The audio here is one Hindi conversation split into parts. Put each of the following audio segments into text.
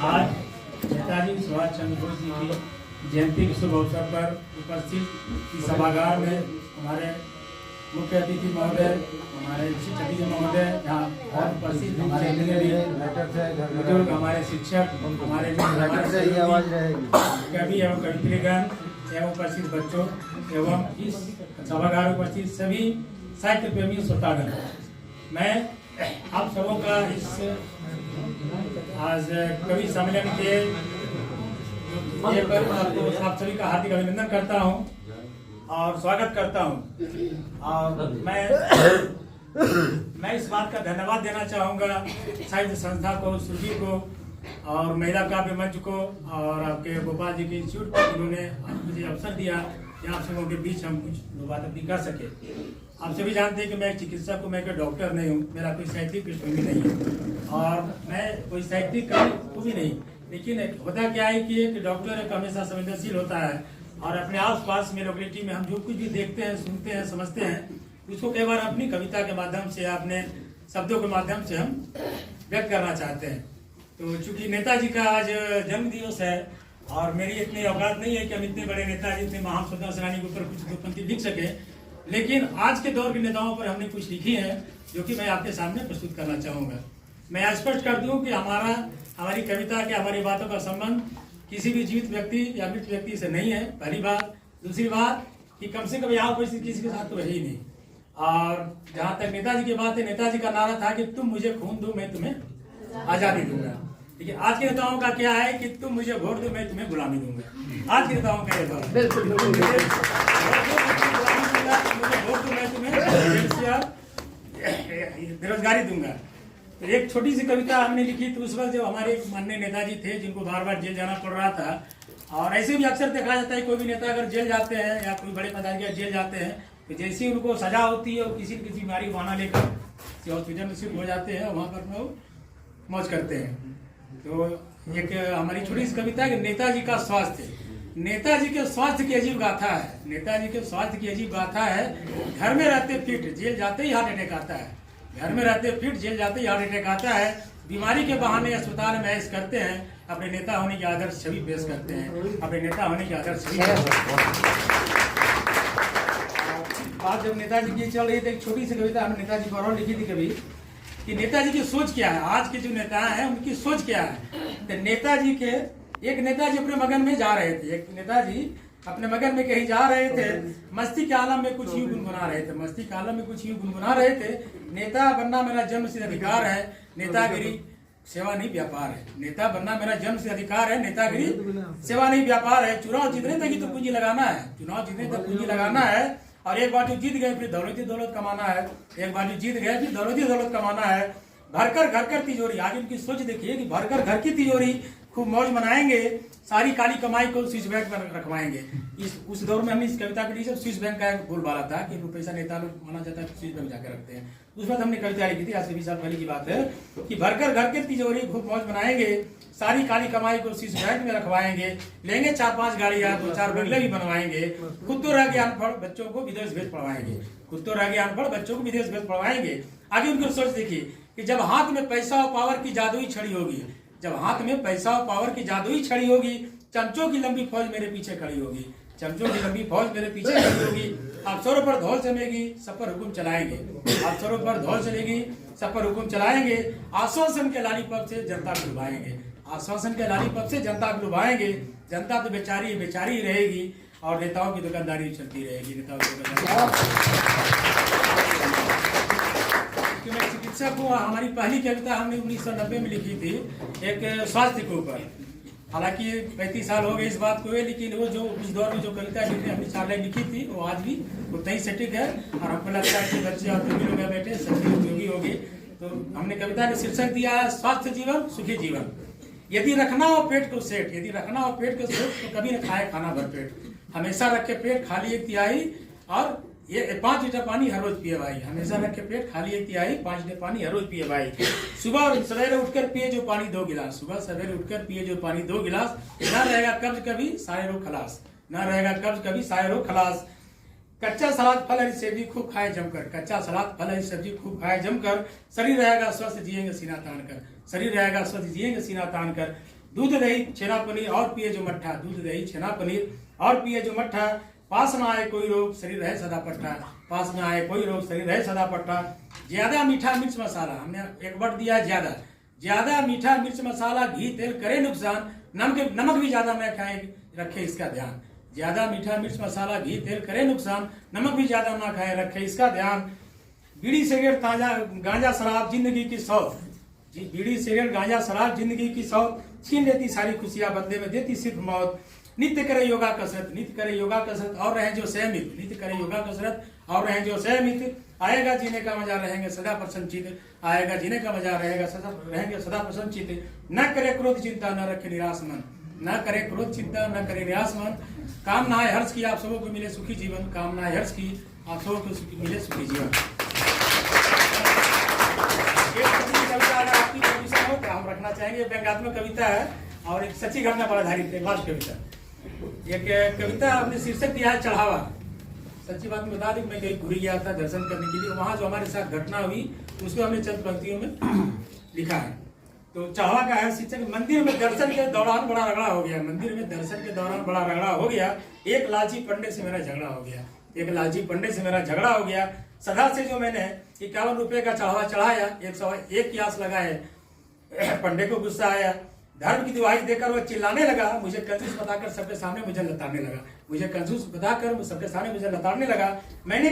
आज नेताजी सुभाष चंद्र बोस जी की जयंती के शुभ अवसर पर उपस्थित इस सभागार में हमारे मुख्य अतिथि महोदय, हमारे शिक्षक महोदय, यहाँ बहुत उपस्थित हमारे बुजुर्ग, हमारे शिक्षक, हमारे कवि एवं कवित्रीगण एवं उपस्थित बच्चों एवं इस सभागार में उपस्थित सभी साहित्य प्रेमी श्रोतागण, मैं आप सबों का इस आज कवि सम्मेलन के ये पर आपको आप सभी का हार्दिक अभिनंदन करता हूं और स्वागत करता हूं। और मैं इस बात का धन्यवाद देना चाहूँगा साहित्य संस्था को, सुरभि को और महिला काव्य मंच को और आपके गोपाल जी के इंस्टीट्यूट को, जिन्होंने मुझे अवसर दिया कि आप सबों के बीच हम कुछ दो बात अपनी कर सके। आप सभी जानते हैं कि मैं एक चिकित्सक हूँ, मैं कोई डॉक्टर नहीं हूँ, मेरा कोई साहित्यिक पृष्ठभूमि नहीं है और मैं कोई साहित्यिक कवि भी नहीं। लेकिन होता क्या है कि एक डॉक्टर एक हमेशा संवेदनशील होता है और अपने आस पास में लोकेलिटी में हम जो कुछ भी देखते हैं, सुनते हैं, समझते हैं, उसको कई बार अपनी कविता के माध्यम से, अपने शब्दों के माध्यम से हम व्यक्त करना चाहते हैं। तो चूंकि नेताजी का आज जन्म दिवस है और मेरी इतनी औकात नहीं है कि हम इतने बड़े नेताजी, इतने महान स्वतंत्रता सेनानी के ऊपर कुछ दो पंक्ति लिख सके, लेकिन आज के दौर के नेताओं पर हमने कुछ लिखी है जो कि मैं आपके सामने प्रस्तुत करना चाहूँगा। मैं स्पष्ट कर दूं कि हमारी कविता के, हमारी बातों का संबंध किसी भी जीवित व्यक्ति या मृत व्यक्ति से नहीं है, पहली बात। दूसरी बात कि कम से कम यहाँ परिस्थिति किसी के साथ तो है ही नहीं। और जहाँ तक नेताजी की बात है, नेताजी का नारा था कि तुम मुझे खून दो मैं तुम्हें आजादी दूंगा। लेकिन आज के नेताओं का क्या है कि तुम मुझे वोट दो मैं तुम्हें गुलामी दूंगा। आज के नेताओं का ये बात है, वोट दो मैं तुम्हें बेरोजगारी दूंगा। तो एक छोटी सी कविता हमने लिखी तो उस वक्त जब हमारे माननीय नेताजी थे, जिनको बार बार जेल जाना पड़ रहा था, और ऐसे भी अक्सर देखा जाता है कोई भी नेता अगर जेल जाते हैं या कोई बड़े पदाधिकारी जेल जाते हैं तो जैसे ही उनको सजा होती है और किसी न किसी बीमारी बहाना लेकर हॉस्पिटल में शिफ्ट हो जाते हैं, वहाँ पर वो मौज करते हैं। तो एक हमारी छोटी सी कविता है कि नेताजी का स्वास्थ्य। नेताजी के स्वास्थ्य की अजीब गाथा है, नेताजी के स्वास्थ्य की अजीब गाथा है। घर में रहते फिट, जेल जाते ही हार्ट अटैक आता है। घर में रहते फिट, जेल जाते ही हार्ट अटैक आता है। बीमारी के बहाने अस्पताल में ऐश करते हैं, अपने नेता होने की आदर्श छवि पेश करते हैं, अपने नेता होने की आदर्श छवि। बात जब नेताजी की चल रही थी, एक छोटी सी कविता हमने नेताजी पर और लिखी थी कभी कि नेताजी की सोच क्या है, आज के जो नेता हैं उनकी सोच क्या है। तो नेताजी अपने मगन में जा रहे थे, एक नेताजी अपने मगन में कहीं जा रहे थे, मस्ती के आलम में कुछ यूं गुनगुना रहे थे, मस्ती के आलम में कुछ यूं गुनगुना रहे थे। नेता बनना मेरा जन्म सिद्ध अधिकार है, नेतागिरी सेवा नहीं व्यापार है। नेता बनना मेरा जन्म सिद्ध अधिकार है, नेतागिरी सेवा नहीं व्यापार है। चुनाव जीतने तक ही तो पूंजी लगाना है, चुनाव जीतने तक पूंजी लगाना है। और एक बार जो जीत गए फिर दौलत कमाना है, एक बार जो जीत गए फिर दौलत कमाना है। भरकर घर कर तिजोरी, आगे उनकी सोच देखिए कि भरकर घर की तिजोरी, खूब मौज मनाएंगे, सारी काली कमाई को स्विस बैंक में रखवाएंगे। उस दौर में हमने इस कविता के लिए स्विस बैंक का एक बोल बाला था कि पैसा नेता लोग माना जाता है तो स्विस बैंक जाकर रखते हैं। उस वक्त हमने कविता लिखी थी, आज से 20 साल पहले की बात है, कि भरकर घर के तिजोरी, खूब मौज मनाएंगे, सारी काली कमाई को स्विस बैंक में रखवाएंगे, लेंगे 4-5 गाड़ियां, 2-4 बंगले भी बनवाएंगे, खुद तो रह गए अनपढ़ बच्चों को विदेश भेज पढ़वाएंगे, खुद तो रह गए अनपढ़ बच्चों को विदेश भेज पढ़वाएंगे। आगे उनकी सोच देखिए कि जब हाथ में पैसा और पावर की जादुई छड़ी होगी, जब हाथ में पैसा और पावर की जादुई छड़ी होगी, चमचों की लंबी फौज मेरे पीछे खड़ी होगी, चमचों की लंबी फौज मेरे पीछे खड़ी होगी। अफसरों पर धौल चलेगी, सब पर हुक्म चलाएंगे, अफसरों पर धौल चलेगी, सब पर हुक्म चलाएंगे। आश्वासन के लालीपप से जनता को लुभाएंगे, आश्वासन के लालीपप से जनता को लुभाएंगे। जनता तो बेचारी ही रहेगी और नेताओं की दुकानदारी चलती रहेगी, नेताओं की मैं चिकित्सक हूँ। हमारी पहली कविता हमने 1990 में लिखी थी एक स्वास्थ्य के ऊपर। हालांकि 35 साल हो गए इस बात को, लेकिन वो जो उस दौर में जो कविता हमने 4 लाइन लिखी थी वो आज भी उतना ही सटीक है और हमको लगता है कि बच्चे और लोग बैठे सभी उपयोगी होगी। तो हमने कविता का शीर्षक दिया है स्वास्थ्य जीवन सुखी जीवन। यदि रखना हो पेट को सेठ, यदि रखना हो पेट को सेठ तो कभी न खाए खाना भरपेट। हमेशा रखे पेट खाली 1 तिहाई और ये 5 लीटर पानी हर रोज पिए भाई। हमेशा रखे पेट खाली 1 तिहाई, 5 लीटर पानी हर रोज पिए भाई। सुबह सवेरे उठकर पिए जो पानी 2 गिलास, सुबह सवेरे उठकर पिए जो पानी 2 गिलास। न रहेगा कब्ज कभी सारे रोग खलास, न रहेगा कब्ज कभी सारे रोग खलास। कच्चा सलाद फल हरी सब्जी खूब खाए जमकर, कच्चा सलाद फल हरी सब्जी खूब खाए जमकर, शरीर रहेगा स्वस्थ जिएंगे सीना तान कर, शरीर रहेगा स्वस्थ जिएंगे सीना तान कर। दूध दही छेना पनीर और पिए जो मट्ठा, दूध दही छेना पनीर और पिए जो मट्ठा, पास न आए कोई रोग शरीर रहे सदा पट्टा, पास न आए कोई रोग शरीर रहे सदा पट्टा। ज्यादा मीठा मिर्च मसाला, हमने एक वर्ड दिया ज्यादा, ज्यादा मीठा मिर्च मसाला घी तेल करे नुकसान, नमक भी ज्यादा न खाए रखे इसका ध्यान, ज्यादा मीठा मिर्च मसाला घी तेल करे नुकसान, नमक भी ज्यादा ना खाए रखे इसका ध्यान। बीड़ी सिगरेट ताजा गांजा शराब जिंदगी की सौत, बीड़ी सिगरेट गांजा शराब जिंदगी की सौत, छीन लेती सारी खुशियां बदले में देती सिर्फ मौत। नित्य करे योगा कसरत, नित्य करे योगा कसरत और रहे जो सहमित, नित्य करे योगा कसरत और रहे जो सहमित, आएगा जीने का मजा रहेंगे सदा प्रसन्नचित, आएगा जीने का मजा रहेगा सदा रहेंगे सदा प्रसन्नचित। न करे क्रोध चिंता न रखे निराश मन, न करे क्रोध चिंता न करे निराश मन। कामना है हर्ष की आप सबों को मिले सुखी जीवन, कामना है हर्ष की आप सबों को मिले सुखी जीवन। कविता अगर आपकी परमिशन हो तो हम रखना चाहेंगे, व्यंग्यात्मक कविता है और एक सच्ची घटना पर आधारित है। लास्ट कविता, एक कविता अपने शीर्षक दिया है चढ़ावा। सच्ची बात में बता दें, मैं कहीं घूरी गया था दर्शन करने के लिए, वहां जो हमारे साथ घटना हुई उसको हमने चंद पंक्तियों में लिखा है। तो चढ़ावा का है शीर्षक, मंदिर में दर्शन के दौरान बड़ा रगड़ा हो गया, मंदिर में दर्शन के दौरान बड़ा रगड़ा हो गया, एक लालची पंडे से मेरा झगड़ा हो गया, एक लालची पंडे से मेरा झगड़ा हो गया। सदा से जो मैंने 51 रुपए का चढ़ावा चढ़ाया, 101 की आस लगाए, पंडे को गुस्सा आया, धर्म की दुहाई देकर वो चिल्लाने लगा, मुझे कंजूस बताकर सबके सामने मुझे लताड़ने लगा, मुझे कंजूस बताकर सबके सामने मुझे लताड़ने लगा। मैंने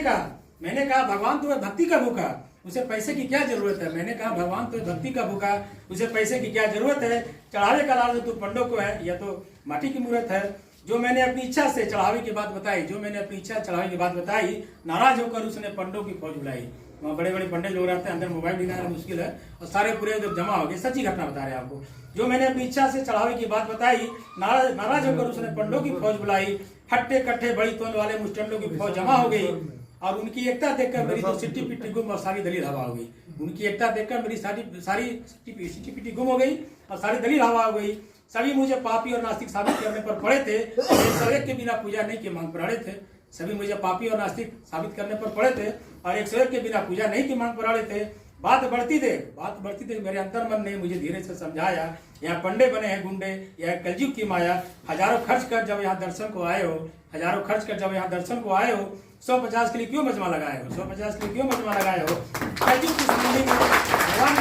कहा भगवान तुम्हें भक्ति का भूखा, उसे पैसे की क्या जरूरत है, मैंने कहा भगवान तो भक्ति का भूखा, उसे पैसे की क्या जरूरत है। चढ़ावे का लाल तो पंडों को है, या तो माटी की मूर्त है। जो मैंने अपनी इच्छा से चढ़ावे की बात बताई, जो मैंने अपनी इच्छा चढ़ावे की बात बताई, नाराज होकर उसने पंडों की फौज बुलाई। वहाँ बड़े बड़े पंडित लोग रहते हैं, अंदर मोबाइल दिखाना मुश्किल है, और सारे पूरे जब जमा हो गए, सच्ची घटना बता रहे हैं आपको। जो मैंने अपनी इच्छा से चढ़ावे की बात बताई, नाराज होकर उसने पंडों की फौज बुलाई। हट्टे कट्टे बड़ी तोल वाले मुस्टंडों की फौज जमा हो गई, और उनकी एकता देखकर मेरी तो सिट्टी पिट्टी गुम और सारी दलील हवा हो गई। उनकी एकता देखकर मेरी सारी सिट्टी पिट्टी गुम हो गई और सारी दलील हवा हो गई। सभी मुझे पापी और नास्तिक साबित करने पर पड़े थे, और एक के बिना पूजा नहीं की मांग पर अड़े थे। सभी मुझे पापी और नास्तिक साबित करने पर पड़े थे, और 101 के बिना पूजा नहीं की मांग पर अड़े थे। बात बढ़ती देख मेरे अंतर मन ने मुझे धीरे से समझाया, यहाँ पंडे बने हैं गुंडे, यह कलयुग की माया। हजारों खर्च कर जब यहाँ दर्शन को आए हो, हजारों खर्च कर जब यहाँ दर्शन को आए हो, 150 के लिए क्यों मजमा लगाए हो, 150 के लिए क्यों मजमा लगाए हो। कलयुग की जिंदगी में भगवान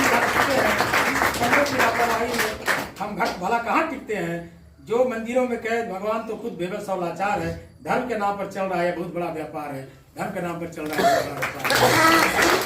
की लापरवाही में हम भक्त भला कहाँ टिकते हैं। जो मंदिरों में कैद भगवान तो खुद बेबस और लाचार है। धर्म के नाम पर चल रहा है बहुत बड़ा व्यापार है, धर्म के नाम पर चल रहा है बहुत बड़ा व्यापार है।